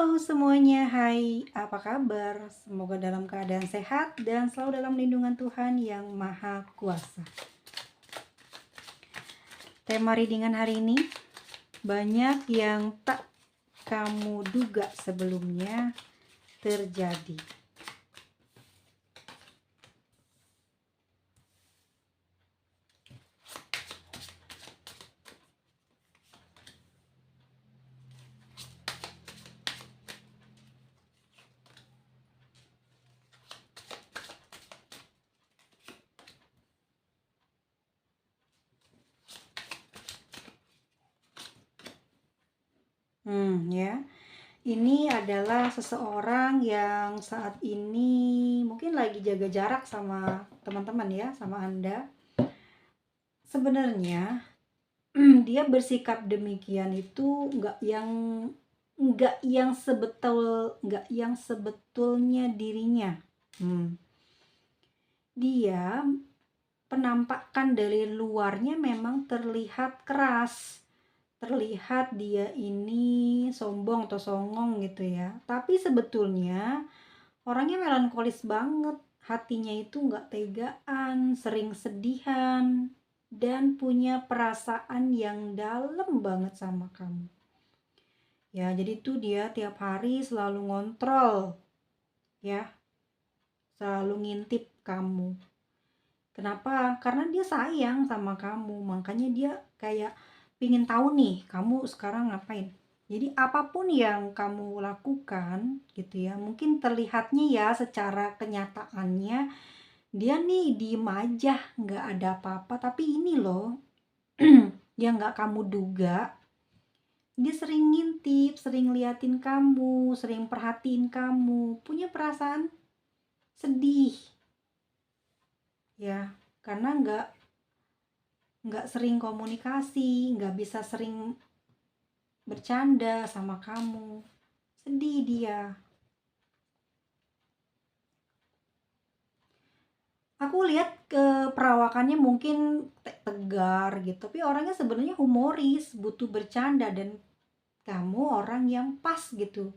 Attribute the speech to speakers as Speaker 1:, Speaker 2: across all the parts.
Speaker 1: Halo semuanya, hai, apa kabar? Semoga dalam keadaan sehat dan selalu dalam lindungan Tuhan yang Maha Kuasa. Tema readingan hari ini, banyak yang tak kamu duga sebelumnya terjadi. Ya. Ini adalah seseorang yang saat ini mungkin lagi jaga jarak sama teman-teman ya, sama Anda. Sebenarnya dia bersikap demikian itu nggak yang sebetulnya dirinya. Dia penampakan dari luarnya memang terlihat keras, terlihat dia ini sombong atau songong gitu ya, tapi sebetulnya orangnya melankolis banget, hatinya itu nggak tegaan, sering sedihan, dan punya perasaan yang dalam banget sama kamu. Ya, jadi tuh dia tiap hari selalu ngontrol, ya, selalu ngintip kamu. Kenapa? Karena dia sayang sama kamu, makanya dia kayak pingin tahu nih, kamu sekarang ngapain. Jadi apapun yang kamu lakukan gitu ya, mungkin terlihatnya ya secara kenyataannya dia nih diem aja, nggak ada apa-apa, tapi ini loh yang nggak kamu duga, dia sering ngintip, sering liatin kamu, sering perhatiin kamu, punya perasaan sedih ya, karena nggak sering komunikasi, nggak bisa sering bercanda sama kamu, sedih dia. Aku lihat ke perawakannya mungkin tegar gitu, tapi orangnya sebenarnya humoris, butuh bercanda, dan kamu orang yang pas gitu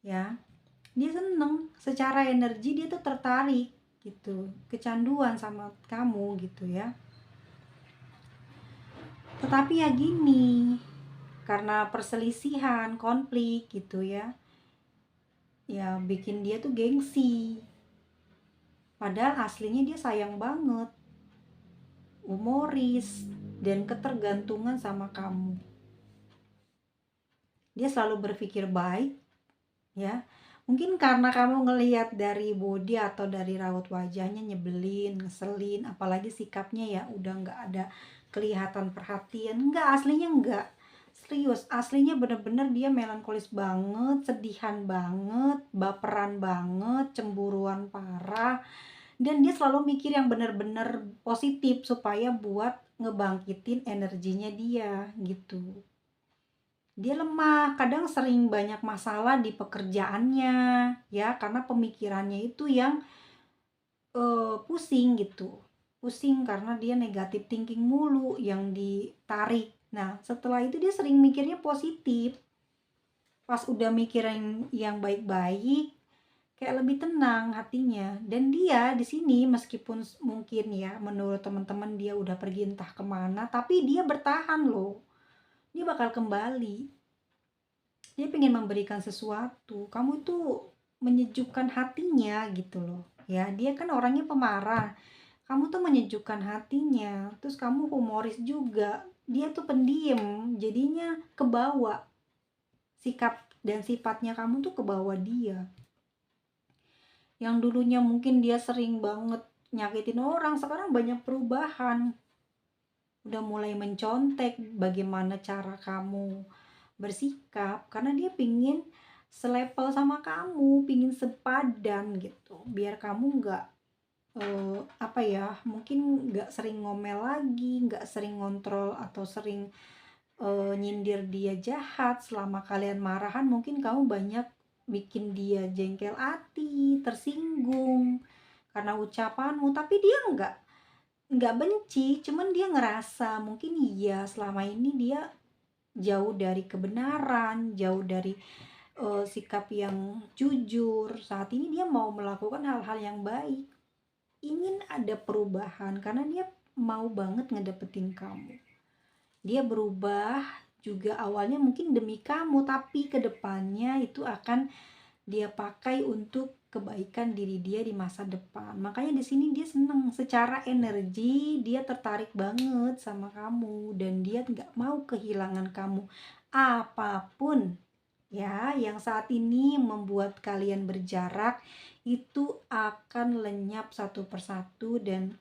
Speaker 1: ya. Dia seneng, secara energi dia tuh tertarik gitu, kecanduan sama kamu gitu ya. Tetapi ya gini, karena perselisihan, konflik gitu ya, ya bikin dia tuh gengsi. Padahal aslinya dia sayang banget, humoris, dan ketergantungan sama kamu. Dia selalu berpikir baik ya. Mungkin karena kamu ngelihat dari body atau dari raut wajahnya nyebelin, ngeselin, apalagi sikapnya ya udah nggak ada kelihatan perhatian. Enggak, aslinya enggak. Serius, aslinya bener-bener dia melankolis banget, sedihan banget, baperan banget, cemburuan parah. Dan dia selalu mikir yang bener-bener positif supaya buat ngebangkitin energinya dia gitu. Dia lemah, kadang sering banyak masalah di pekerjaannya ya, karena pemikirannya itu yang pusing gitu. Pusing karena dia negatif thinking mulu yang ditarik. Nah, setelah itu dia sering mikirnya positif. Pas udah mikirin yang baik-baik, kayak lebih tenang hatinya. Dan dia di sini meskipun mungkin ya menurut teman-teman dia udah pergi entah kemana, tapi dia bertahan loh. Dia bakal kembali. Dia pengen memberikan sesuatu, kamu itu menyejukkan hatinya gitu loh ya. Dia kan orangnya pemarah, kamu tuh menyejukkan hatinya, terus kamu humoris juga, dia tuh pendiam, jadinya kebawa sikap dan sifatnya kamu tuh kebawa dia. Yang dulunya mungkin dia sering banget nyakitin orang, sekarang banyak perubahan, udah mulai mencontek bagaimana cara kamu bersikap, karena dia pingin selevel sama kamu, pingin sepadan gitu, biar kamu nggak mungkin nggak sering ngomel lagi, nggak sering ngontrol atau sering nyindir dia jahat. Selama kalian marahan mungkin kamu banyak bikin dia jengkel hati, tersinggung karena ucapanmu, tapi dia nggak benci, cuman dia ngerasa mungkin iya selama ini dia jauh dari kebenaran, jauh dari sikap yang jujur. Saat ini dia mau melakukan hal-hal yang baik, ingin ada perubahan karena dia mau banget ngedapetin kamu. Dia berubah juga awalnya mungkin demi kamu, tapi kedepannya itu akan dia pakai untuk kebaikan diri dia di masa depan. Makanya di sini dia seneng, secara energi dia tertarik banget sama kamu dan dia nggak mau kehilangan kamu apapun ya yang saat ini membuat kalian berjarak itu akan lenyap satu persatu dan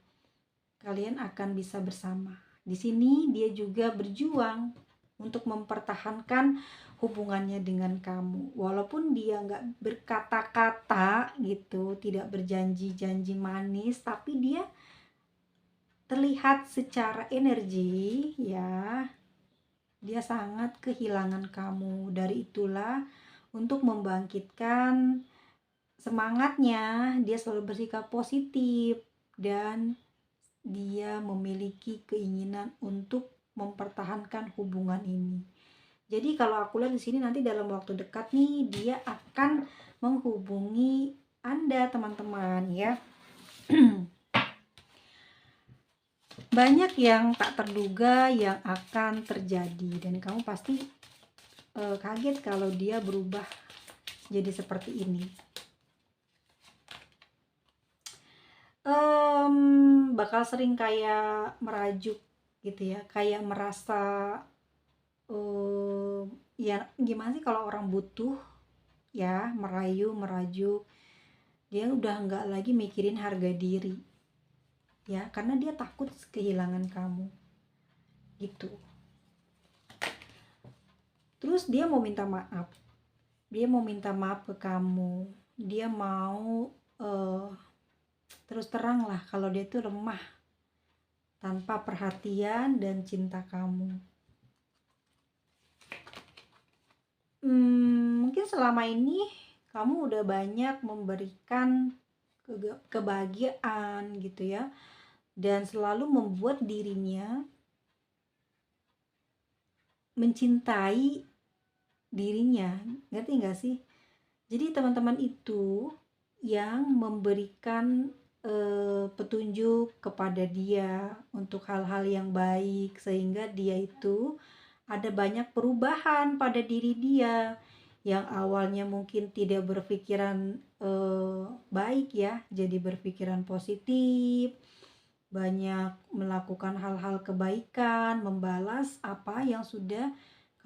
Speaker 1: kalian akan bisa bersama. Di sini dia juga berjuang untuk mempertahankan hubungannya dengan kamu. Walaupun dia nggak berkata-kata gitu, tidak berjanji-janji manis, tapi dia terlihat secara energi ya, dia sangat kehilangan kamu. Dari itulah untuk membangkitkan semangatnya, dia selalu bersikap positif dan dia memiliki keinginan untuk mempertahankan hubungan ini. Jadi kalau aku lihat di sini nanti dalam waktu dekat nih dia akan menghubungi Anda teman-teman ya. Banyak yang tak terduga yang akan terjadi dan kamu pasti kaget kalau dia berubah jadi seperti ini. Bakal sering kayak merajuk gitu ya, kayak merasa ya gimana sih kalau orang butuh ya, merajuk, dia udah nggak lagi mikirin harga diri ya, karena dia takut kehilangan kamu gitu. Terus dia mau minta maaf, ke kamu, dia mau terus terang lah kalau dia tuh lemah tanpa perhatian dan cinta kamu. Mungkin selama ini kamu udah banyak memberikan kebahagiaan gitu ya, dan selalu membuat dirinya mencintai dirinya, ngerti gak sih? Jadi teman-teman itu yang memberikan petunjuk kepada dia untuk hal-hal yang baik, sehingga dia itu ada banyak perubahan pada diri dia yang awalnya mungkin tidak berpikiran baik ya, jadi berpikiran positif, banyak melakukan hal-hal kebaikan, membalas apa yang sudah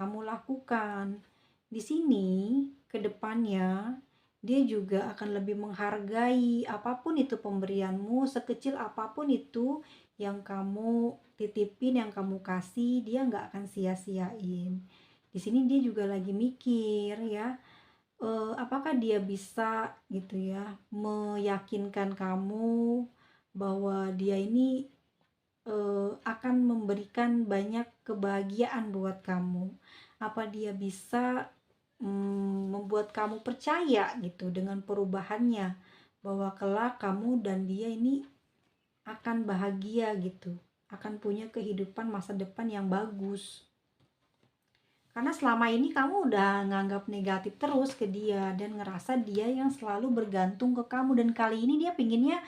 Speaker 1: kamu lakukan. Di sini kedepannya dia juga akan lebih menghargai apapun itu pemberianmu, sekecil apapun itu yang kamu titipin, yang kamu kasih, dia nggak akan sia-siain. Di sini dia juga lagi mikir ya, apakah dia bisa gitu ya meyakinkan kamu bahwa dia ini akan memberikan banyak kebahagiaan buat kamu. Apa dia bisa membuat kamu percaya gitu dengan perubahannya, bahwa kelak kamu dan dia ini akan bahagia gitu, akan punya kehidupan masa depan yang bagus. Karena selama ini kamu udah nganggap negatif terus ke dia dan ngerasa dia yang selalu bergantung ke kamu, dan kali ini dia pinginnya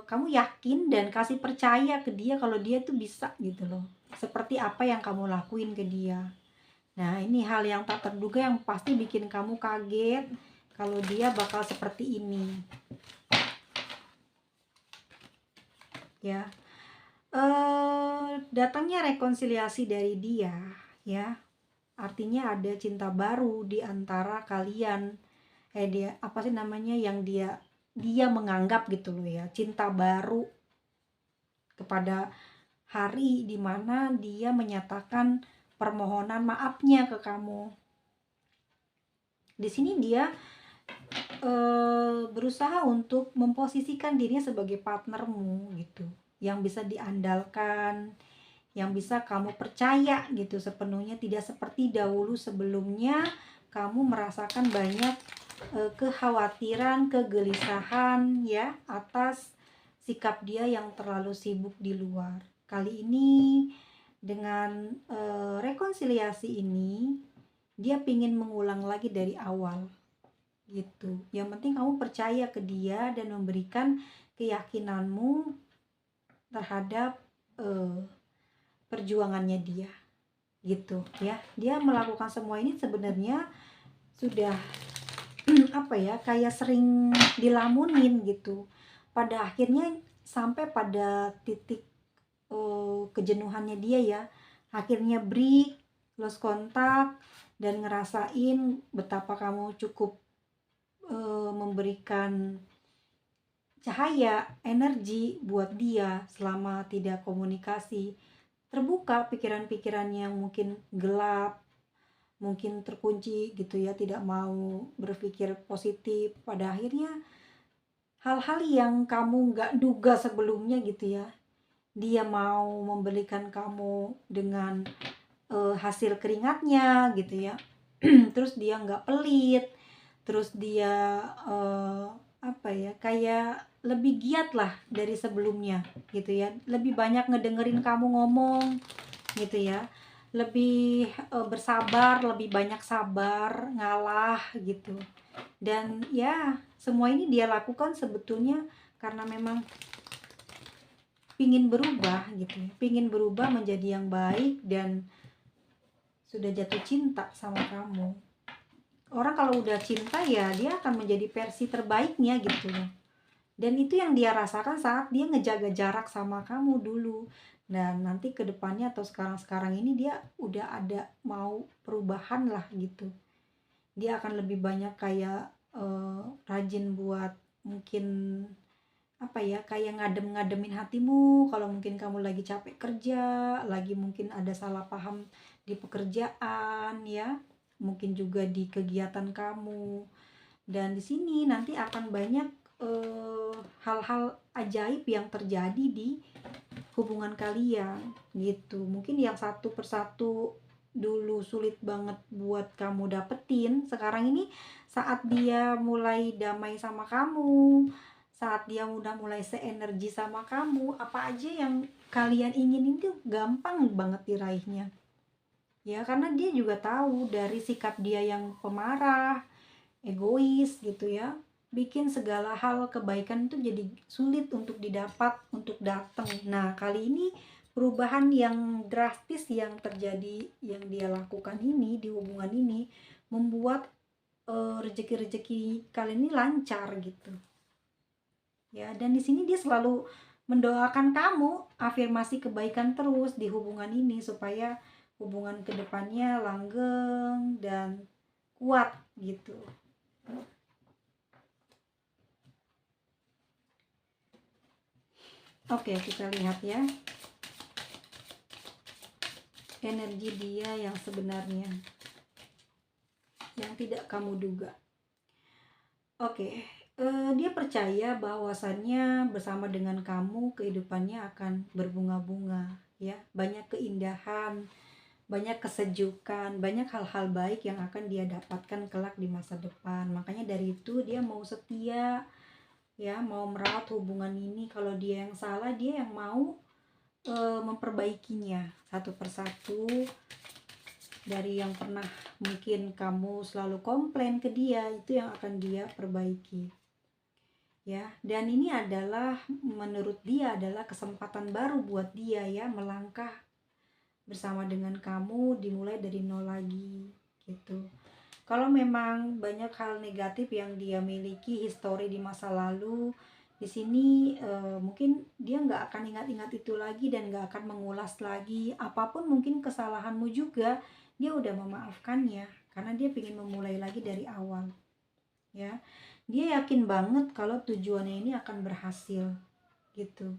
Speaker 1: kamu yakin dan kasih percaya ke dia kalau dia tuh bisa gitu loh, seperti apa yang kamu lakuin ke dia. Nah ini hal yang tak terduga yang pasti bikin kamu kaget kalau dia bakal seperti ini ya. Datangnya rekonsiliasi dari dia ya, artinya ada cinta baru di antara kalian. Dia apa sih namanya yang dia menganggap gitu loh ya, cinta baru kepada hari dimana dia menyatakan permohonan maafnya ke kamu. Di sini dia berusaha untuk memposisikan dirinya sebagai partnermu gitu, yang bisa diandalkan, yang bisa kamu percaya gitu sepenuhnya, tidak seperti dahulu sebelumnya kamu merasakan banyak kekhawatiran, kegelisahan ya atas sikap dia yang terlalu sibuk di luar. Kali ini dengan rekonsiliasi ini Dia pingin mengulang lagi dari awal gitu. Yang penting kamu percaya ke dia dan memberikan keyakinanmu terhadap perjuangannya dia gitu ya. Dia melakukan semua ini sebenarnya sudah apa ya, kayak sering dilamunin gitu. Pada akhirnya sampai pada titik kejenuhannya dia ya, akhirnya break, lost kontak, dan ngerasain betapa kamu cukup memberikan cahaya, energi buat dia selama tidak komunikasi. Terbuka pikiran-pikiran yang mungkin gelap, mungkin terkunci gitu ya, tidak mau berpikir positif. Pada akhirnya hal-hal yang kamu nggak duga sebelumnya gitu ya, dia mau memberikan kamu dengan hasil keringatnya gitu ya. Terus dia nggak pelit, terus dia apa ya, kayak lebih giat lah dari sebelumnya gitu ya, lebih banyak ngedengerin kamu ngomong gitu ya, lebih bersabar, lebih banyak sabar, ngalah gitu. Dan ya semua ini dia lakukan sebetulnya karena memang pingin berubah gitu ya, pingin berubah menjadi yang baik dan sudah jatuh cinta sama kamu. Orang kalau udah cinta ya dia akan menjadi versi terbaiknya gitu ya. Dan itu yang dia rasakan saat dia ngejaga jarak sama kamu dulu. Dan nanti ke depannya atau sekarang-sekarang ini dia udah ada mau perubahan lah gitu. Dia akan lebih banyak kayak rajin buat mungkin apa ya, kayak ngadem-ngademin hatimu kalau mungkin kamu lagi capek kerja, lagi mungkin ada salah paham di pekerjaan ya, mungkin juga di kegiatan kamu. Dan di sini nanti akan banyak hal-hal ajaib yang terjadi di hubungan kalian gitu. Mungkin yang satu persatu dulu sulit banget buat kamu dapetin, sekarang ini saat dia mulai damai sama kamu, saat dia udah mulai seenergi sama kamu, apa aja yang kalian inginin tuh gampang banget diraihnya ya, karena dia juga tahu dari sikap dia yang pemarah, egois gitu ya, bikin segala hal kebaikan itu jadi sulit untuk didapat, untuk datang. Nah kali ini perubahan yang drastis yang terjadi yang dia lakukan ini di hubungan ini membuat rezeki-rezeki kalian ini lancar gitu ya. Dan di sini dia selalu mendoakan kamu, afirmasi kebaikan terus di hubungan ini supaya hubungan kedepannya langgeng dan kuat gitu. Oke, kita lihat ya energi dia yang sebenarnya, yang tidak kamu duga. Oke, dia percaya bahwasannya bersama dengan kamu kehidupannya akan berbunga-bunga ya, banyak keindahan, banyak kesejukan, banyak hal-hal baik yang akan dia dapatkan kelak di masa depan. Makanya dari itu dia mau setia ya, mau merawat hubungan ini. Kalau dia yang salah, dia yang mau memperbaikinya satu persatu. Dari yang pernah mungkin kamu selalu komplain ke dia, itu yang akan dia perbaiki ya. Dan ini adalah menurut dia adalah kesempatan baru buat dia ya, melangkah bersama dengan kamu, dimulai dari nol lagi gitu. Kalau memang banyak hal negatif yang dia miliki, histori di masa lalu, di sini mungkin dia nggak akan ingat-ingat itu lagi dan nggak akan mengulas lagi. Apapun mungkin kesalahanmu juga, dia udah memaafkannya karena dia ingin memulai lagi dari awal. Ya, dia yakin banget kalau tujuannya ini akan berhasil gitu.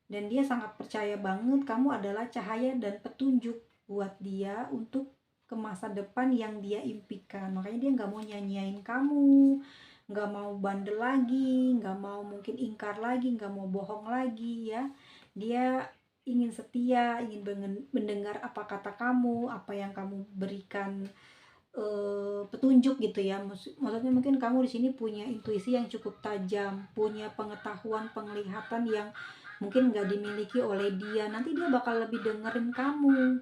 Speaker 1: Dan dia sangat percaya banget kamu adalah cahaya dan petunjuk buat dia untuk ke masa depan yang dia impikan. Makanya dia nggak mau nyanyiain kamu, nggak mau bandel lagi, nggak mau mungkin ingkar lagi, nggak mau bohong lagi ya. Dia ingin setia, ingin mendengar apa kata kamu, apa yang kamu berikan petunjuk gitu ya. Maksudnya mungkin kamu di sini punya intuisi yang cukup tajam, punya pengetahuan, penglihatan yang mungkin nggak dimiliki oleh dia. Nanti dia bakal lebih dengerin kamu,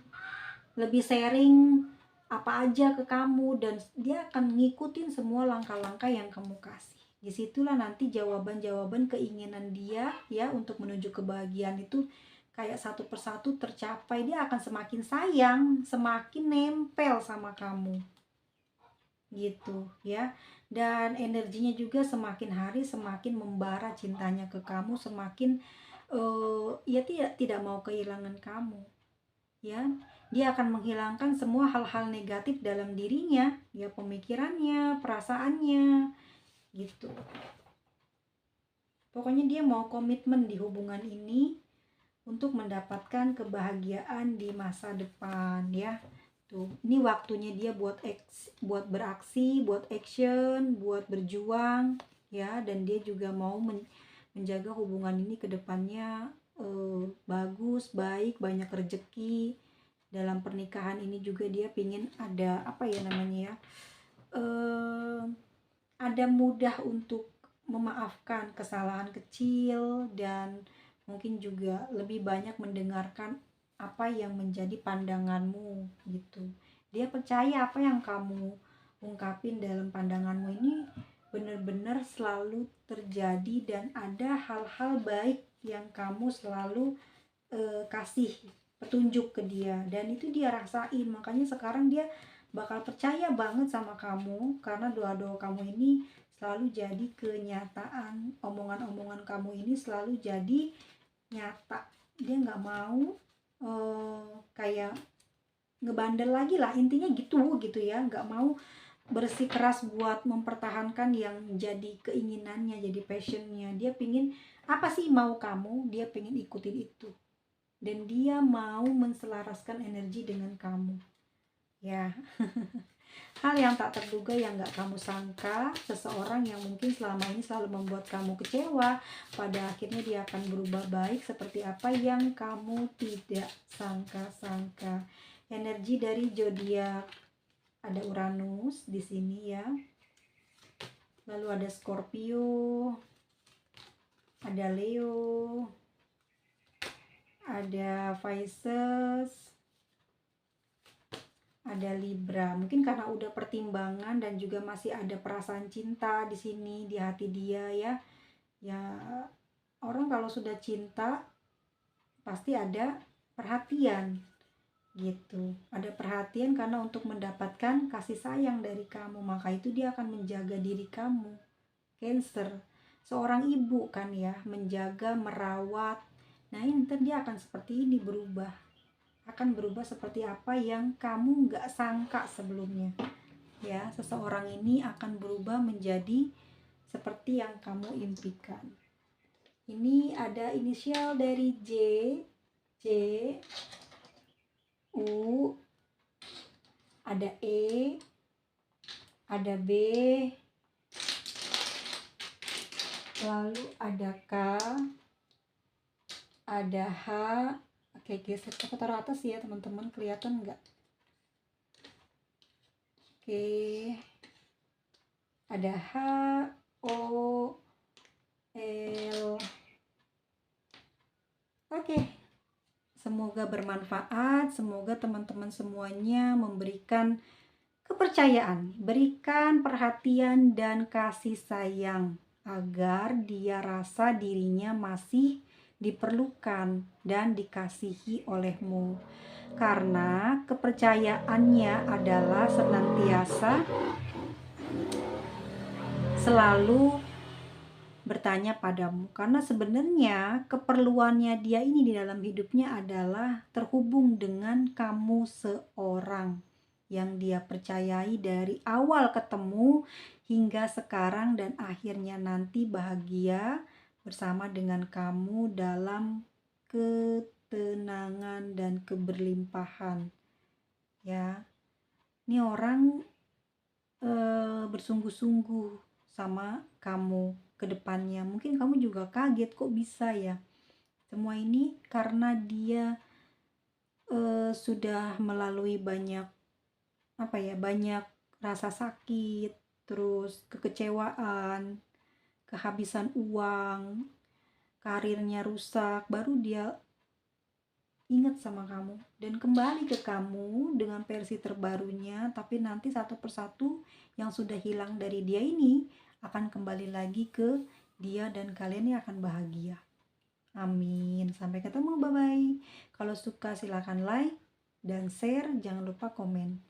Speaker 1: lebih sharing apa aja ke kamu, dan dia akan ngikutin semua langkah-langkah yang kamu kasih. Disitulah nanti jawaban-jawaban keinginan dia ya untuk menuju kebahagiaan itu kayak satu persatu tercapai. Dia akan semakin sayang, semakin nempel sama kamu gitu ya. Dan energinya juga semakin hari semakin membara cintanya ke kamu, semakin ya tidak mau kehilangan kamu ya. Dia akan menghilangkan semua hal-hal negatif dalam dirinya ya, pemikirannya, perasaannya gitu. Pokoknya dia mau komitmen di hubungan ini untuk mendapatkan kebahagiaan di masa depan ya. Tuh, ini waktunya dia buat beraksi, buat action, buat berjuang ya. Dan dia juga mau menjaga hubungan ini ke depannya bagus, baik, banyak rezeki. Dalam pernikahan ini juga dia pingin ada apa ya namanya ya, ada mudah untuk memaafkan kesalahan kecil, dan mungkin juga lebih banyak mendengarkan apa yang menjadi pandanganmu gitu. Dia percaya apa yang kamu ungkapin dalam pandanganmu ini benar-benar selalu terjadi, dan ada hal-hal baik yang kamu selalu kasih petunjuk ke dia, dan itu dia rasain. Makanya sekarang dia bakal percaya banget sama kamu karena doa-doa kamu ini selalu jadi kenyataan. Omongan-omongan kamu ini selalu jadi nyata. Dia nggak mau kayak ngebandel lagi lah, intinya gitu ya. Nggak mau bersikeras buat mempertahankan yang jadi keinginannya, jadi passionnya. Dia pingin apa sih mau kamu, dia pingin ikutin itu, dan dia mau menselaraskan energi dengan kamu ya. Hal yang tak terduga yang gak kamu sangka, seseorang yang mungkin selama ini selalu membuat kamu kecewa, pada akhirnya dia akan berubah baik seperti apa yang kamu tidak sangka-sangka. Energi dari zodiak, ada Uranus di sini ya, lalu ada Scorpio, ada Leo, ada Pisces, ada Libra. Mungkin karena udah pertimbangan dan juga masih ada perasaan cinta di sini di hati dia ya. Ya, orang kalau sudah cinta pasti ada perhatian gitu. Ada perhatian karena untuk mendapatkan kasih sayang dari kamu, maka itu dia akan menjaga diri kamu. Cancer, seorang ibu kan ya, menjaga, merawat. Nah ini ntar dia akan seperti ini, akan berubah seperti apa yang kamu nggak sangka sebelumnya ya. Seseorang ini akan berubah menjadi seperti yang kamu impikan. Ini ada inisial dari J, U, ada E, ada B, lalu ada K, ada H. Oke, geser ke taruh atas ya teman-teman, kelihatan nggak? Oke, ada H, O, L. Oke, semoga bermanfaat. Semoga teman-teman semuanya memberikan kepercayaan, berikan perhatian dan kasih sayang agar dia rasa dirinya masih diperlukan dan dikasihi olehmu, karena kepercayaannya adalah senantiasa selalu bertanya padamu, karena sebenarnya keperluannya dia ini di dalam hidupnya adalah terhubung dengan kamu seorang yang dia percayai dari awal ketemu hingga sekarang, dan akhirnya nanti bahagia bersama dengan kamu dalam ketenangan dan keberlimpahan ya. Ini orang bersungguh-sungguh sama kamu ke depannya. Mungkin kamu juga kaget kok bisa ya. Semua ini karena dia sudah melalui banyak banyak rasa sakit, terus kekecewaan, kehabisan uang, karirnya rusak, baru dia ingat sama kamu dan kembali ke kamu dengan versi terbarunya, tapi nanti satu persatu yang sudah hilang dari dia ini akan kembali lagi ke dia dan kalian yang akan bahagia. Amin. Sampai ketemu, bye-bye. Kalau suka silahkan like dan share, jangan lupa komen.